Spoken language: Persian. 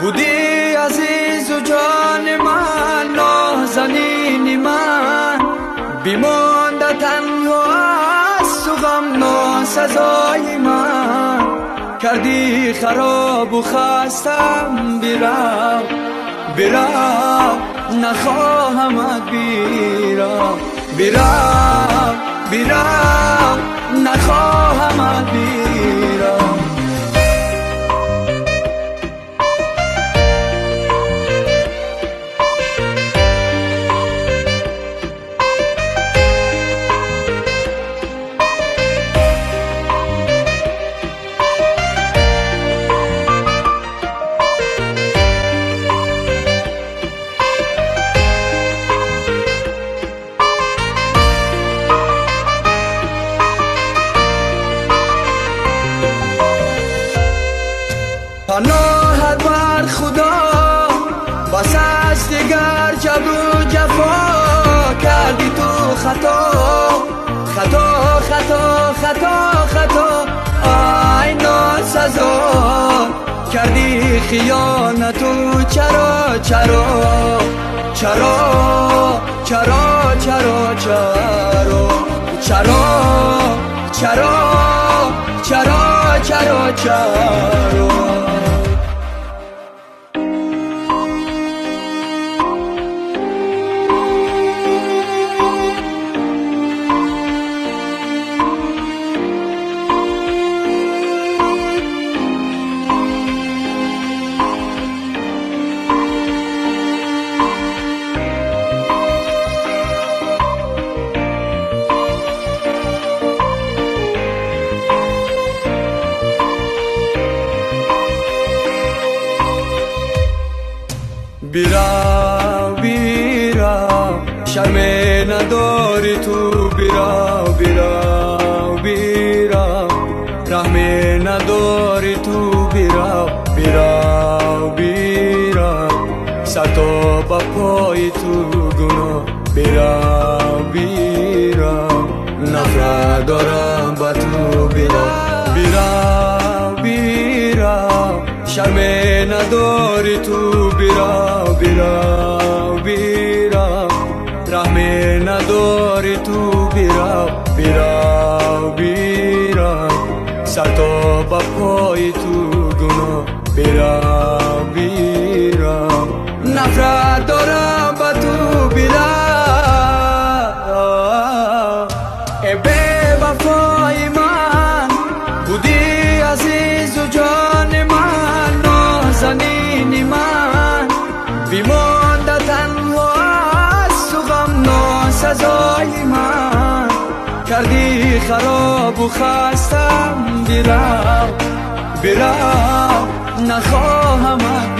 بودی عزیز و جان من، نازنین من، بیمانده تنها است و غم ناسزای من. کردی خراب و خستم، بیرم بیرم نخواهمت، بیرم بیرم بیرم نخواهمت، بیرم. پناهت بر خدا، بس از دیگر جبر و جفا کردی تو. خطا خطا خطا خطا خطا، آی ناسزا کردی خیانت و چرا چرا چرا چرا چرا چرا چرا چرا چرا چرا. بیرا بیرا شرم نداری تو، بیرا بیرا بیرا رحم نداری تو، بیرا بیرا بیرا سر تو با پای تو گناه، بیرا بیرا نفرت دارم با تو، بیرا بیرا بیرا شرم نداری تو، بیرا بیرا بیرا رحم نداری تو، بیرا بیرا بیرا سر تو با پای تو گناه، بیرا بیرا نفرت دارم با تو، بیرا ای بی وفای من. بودی عزیز و جان من، نازنین من، بیمانده تنها است و غم ناسزای من. کردی خراب و خستم، بیرم بیرم نخواهمت،